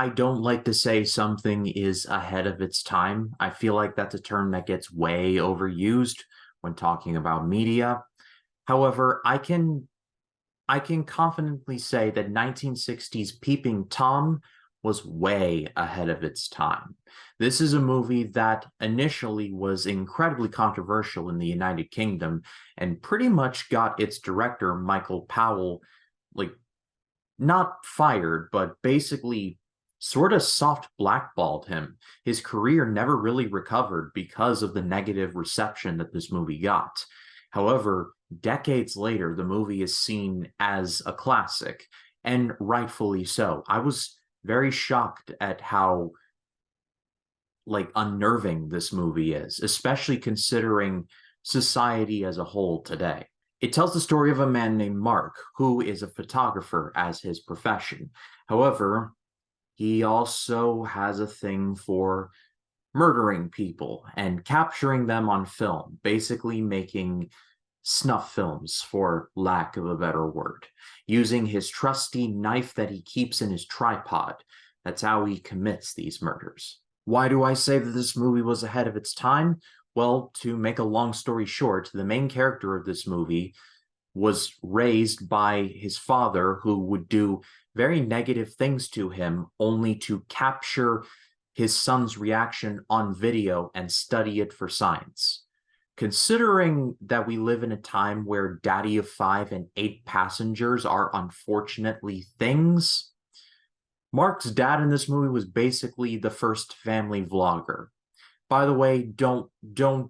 I don't like to say something is ahead of its time. I feel like that's a term that gets way overused when talking about media. However, I can confidently say that 1960s Peeping Tom was way ahead of its time. This is a movie that initially was incredibly controversial in the United Kingdom and pretty much got its director, Michael Powell, like not fired, but basically sort of soft blackballed him. His career never really recovered because of the negative reception that this movie got. However, decades later, the movie is seen as a classic, and rightfully so. I was very shocked at how unnerving this movie is, especially considering society as a whole today. It tells the story of a man named Mark, who is a photographer as his profession. However, he also has a thing for murdering people and capturing them on film, basically making snuff films, for lack of a better word, using his trusty knife that he keeps in his tripod. That's how he commits these murders. Why do I say that this movie was ahead of its time? Well, to make a long story short, the main character of this movie was raised by his father, who would do very negative things to him, only to capture his son's reaction on video and study it for science. Considering that we live in a time where Daddy of Five and Eight Passengers are unfortunately things, Mark's dad in this movie was basically the first family vlogger. By the way, don't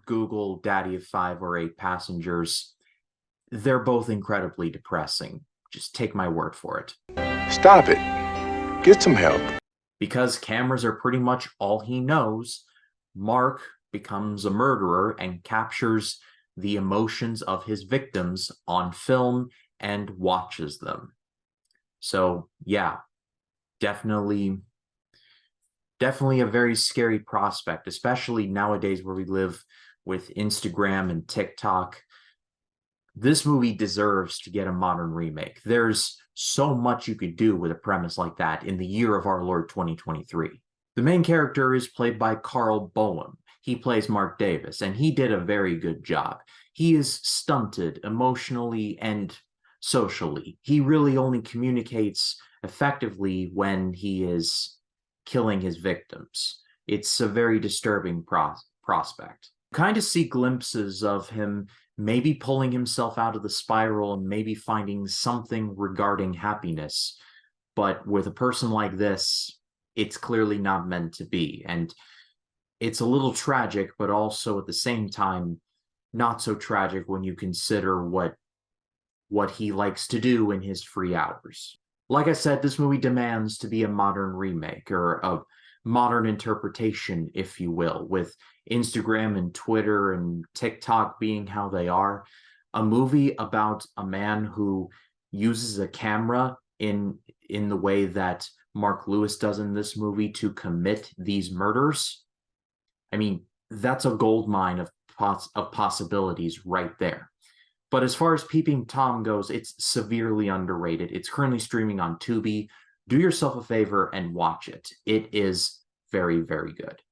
Google Daddy of Five or Eight Passengers. They're both incredibly depressing. Just take my word for it. Stop it. Get some help. Because cameras are pretty much all he knows, Mark becomes a murderer and captures the emotions of his victims on film and watches them. So, yeah, definitely a very scary prospect, especially nowadays where we live with Instagram and TikTok. This movie deserves to get a modern remake. There's so much you could do with a premise like that in the year of our Lord 2023. The main character is played by Carl Boehm. He plays Mark Davis, and he did a very good job. He is stunted emotionally and socially. He really only communicates effectively when he is killing his victims. It's a very disturbing prospect. Kind of see glimpses of him maybe pulling himself out of the spiral and maybe finding something regarding happiness. But with a person like this, it's clearly not meant to be. And it's a little tragic, but also at the same time, not so tragic when you consider what he likes to do in his free hours. Like I said, this movie demands to be a modern remake, or a modern interpretation, if you will, with Instagram and Twitter and TikTok being how they are. A movie about a man who uses a camera in the way that Mark Lewis does in this movie to commit these murders. I mean, that's a goldmine of possibilities right there. But as far as Peeping Tom goes, it's severely underrated. It's currently streaming on Tubi. Do yourself a favor and watch it. It is very, very good.